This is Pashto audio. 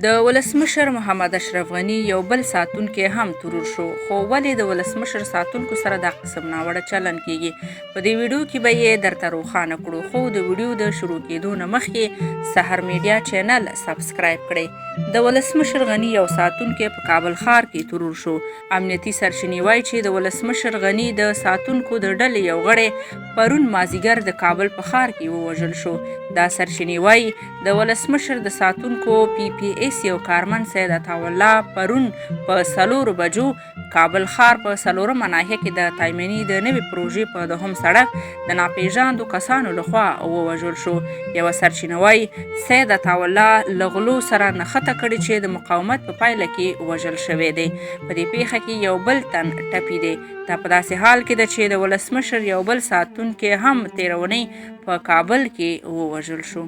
د ولسمشر محمد اشرف غني یو بل ساتونکی هم ترور شو، خو ولې د ولسمشر ساتونکو سره دا قسم ناوړه چلن کیږي؟ په دې ویډیو کې به یې درته روښانه کړو، خو د ویډیو د شروع کېدو نه مخکې سحر میډیا چینل سبسکرایب کړئ. د ولسمشر غني یو ساتونکی په کابل ښار کې ترور شو. امنیتي سرچینې وایي چې د ولسمشر غني د ساتونکو د ډلې یو غړی پرون مازدیګر د کابل په ښار کې ووژل شو. دا سرچینې وایي د ولسمشر د ساتونکو PPS یو کارمن سید عطاالله پرون په 4 بجو کابل ښار په 4مه ناحیه کې د تایمني د نوې پروژې په 2 سړک د ناپېژاندو کسانو لخوا ووژل شو. یوه سرچینه وایي سید عطاالله له غلو سره نښته کړې چې د مقاومت په پایله کې وژل شوی دی. په دې پیښه کې یو بل تن ټپي دی. دا په داسې حال کې ده چې د ولسمشر یو بل ساتونکی هم تېره اونۍ په کابل کې ووژل شو.